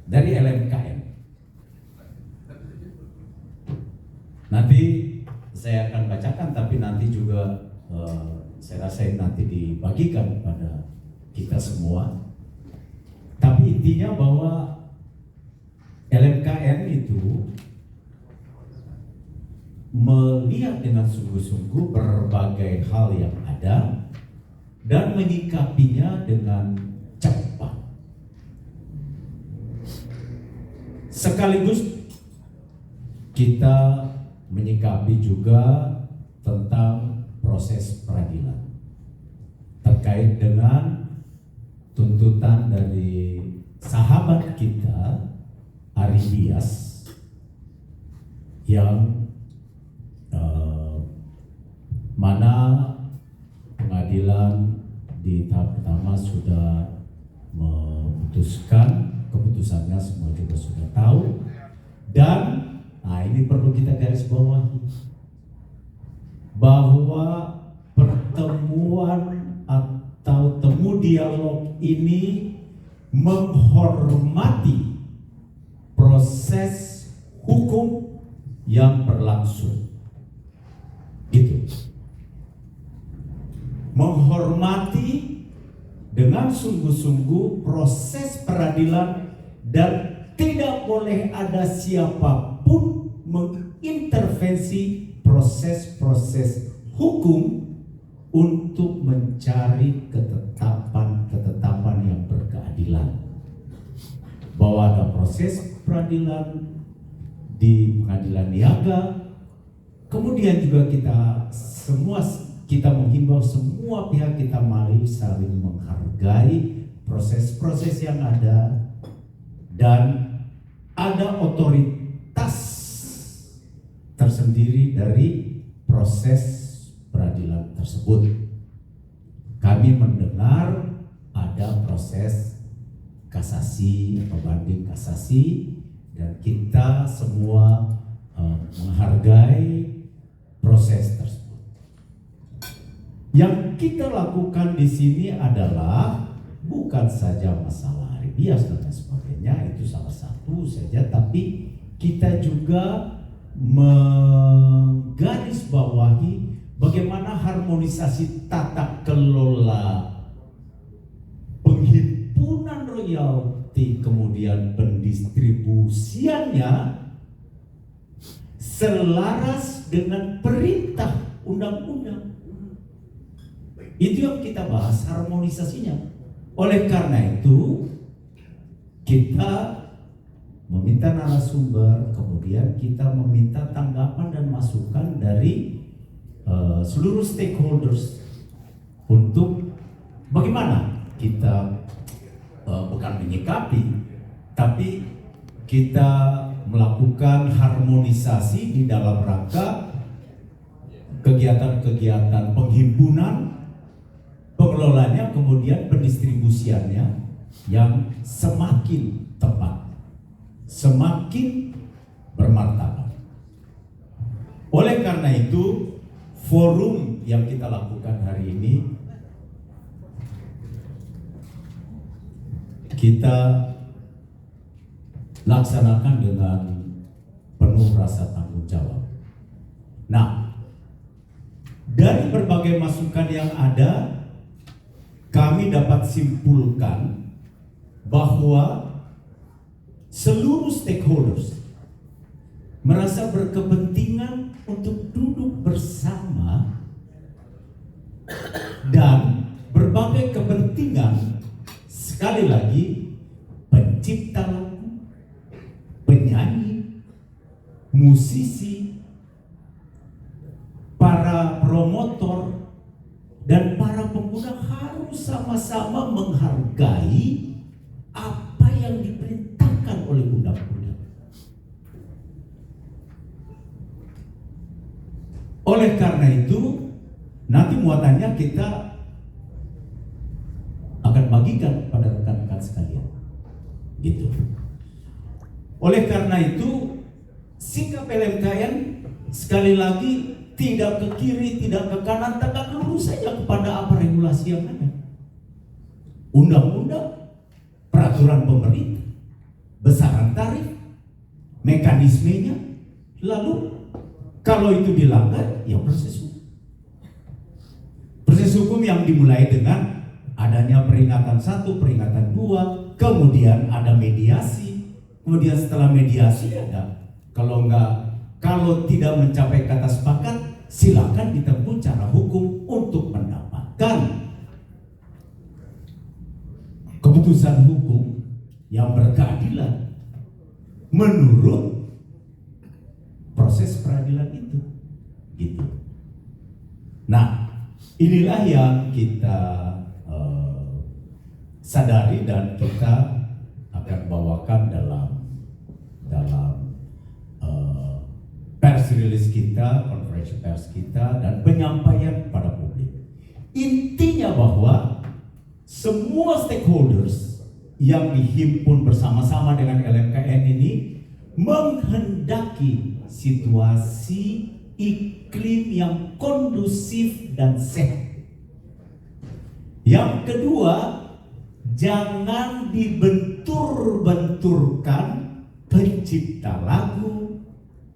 dari LMKN. Nanti saya akan bacakan, tapi nanti juga saya rasa nanti dibagikan pada kita semua. Tapi intinya bahwa LMKN itu melihat dengan sungguh-sungguh berbagai hal yang ada dan menyikapinya dengan cepat. Sekaligus kita menyikapi juga tentang proses peradilan terkait dengan tuntutan dari sahabat kita Ari Dias yang mana pengadilan di tahap pertama sudah memutuskan, keputusannya semua juga sudah tahu, dan ini perlu kita garis bawahi bahwa pertemuan atau temu dialog ini menghormati proses hukum yang berlangsung. Gitu. Menghormati dengan sungguh-sungguh proses peradilan dan tidak boleh ada siapapun mengintervensi proses-proses hukum untuk mencari ketetapan yang berkeadilan. Bahwa ada proses peradilan di pengadilan niaga, kemudian juga kita menghimbau semua pihak kita mari saling menghargai proses-proses yang ada, dan ada otoritas tersendiri dari proses peradilan tersebut. Kami mendengar ada proses kasasi atau banding kasasi, dan kita semua menghargai proses tersebut. Yang kita lakukan di sini adalah bukan saja masalah Ari Dias dan lain sebagainya, itu salah satu saja, tapi kita juga menggarisbawahi bagaimana harmonisasi tata kelola penghimpunan royalti kemudian pendistribusiannya selaras dengan perintah undang-undang. Itu yang kita bahas, harmonisasinya. Oleh karena itu kita meminta narasumber, kemudian kita meminta tanggapan dan masukan dari seluruh stakeholders untuk bagaimana kita bukan menyikapi, tapi kita melakukan harmonisasi di dalam rangka kegiatan-kegiatan penghimpunan, pengelolanya, kemudian pendistribusiannya yang semakin tepat, semakin bermartabat. Oleh karena itu, forum yang kita lakukan hari ini kita laksanakan dengan penuh rasa tanggung jawab. Nah, dari berbagai masukan yang ada, kami dapat simpulkan bahwa seluruh stakeholders merasa berkepentingan untuk duduk bersama, dan berbagai kepentingan, sekali lagi, pencipta lagu, penyanyi, musisi, para promotor, dan para pengguna harus sama-sama menghargai apa yang diperintahkan oleh undang-undang. Oleh karena itu, nanti muatannya kita akan bagikan pada rekan-rekan sekalian. Gitu. Oleh karena itu, sikap LMKN sekali lagi tidak ke kiri, tidak ke kanan, tegak lurus saja kepada apa regulasi yang ada. Undang-undang, peraturan pemerintah, besar mekanismenya, lalu kalau itu dilanggar, ya proses hukum. Proses hukum yang dimulai dengan adanya peringatan 1, peringatan 2, kemudian ada mediasi, kemudian setelah mediasi ada, kalau tidak mencapai kata sepakat, silakan ditempuh cara hukum untuk mendapatkan keputusan hukum yang berkeadilan menurut proses peradilan itu, gitu. Nah, inilah yang kita sadari dan kita akan bawakan dalam pers release kita, konferensi pers kita, dan penyampaian pada publik. Intinya bahwa semua stakeholders yang dihimpun bersama-sama dengan LMKN ini menghendaki situasi iklim yang kondusif dan sehat. Yang kedua, jangan dibentur-benturkan pencipta lagu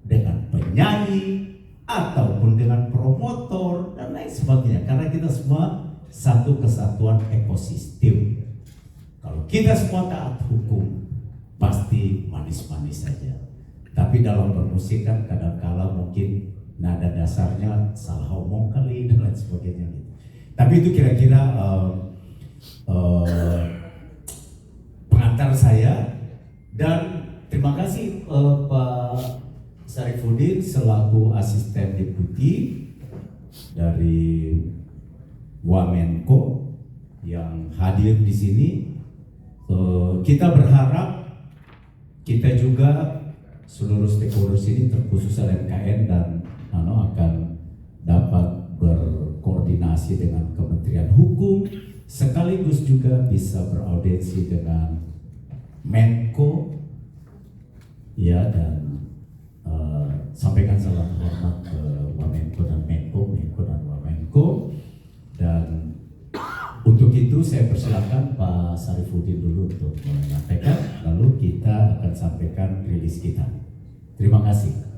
dengan penyanyi ataupun dengan promotor dan lain sebagainya, karena kita semua satu kesatuan ekosistem. Kalau kita semua taat hukum, pasti manis-manis saja. Tapi dalam bermusik kan kadang-kala mungkin nada dasarnya salah omong kali dan lain sebagainya. Tapi itu kira-kira pengantar saya, dan terima kasih Pak Sarifudin selaku asisten deputi dari Wamenko yang hadir di sini. Kita berharap kita juga seluruh stakeholders ini terkhusus LMKN dan akan dapat berkoordinasi dengan Kementerian Hukum, sekaligus juga bisa beraudiensi dengan Menko, ya, dan sampaikan salam hormat ke Wamenko dan Menko dan Wamenko. Dan untuk itu saya persilakan Pak Sarifudin dulu untuk menyampaikan, lalu kita akan sampaikan rilis kita. Terima kasih.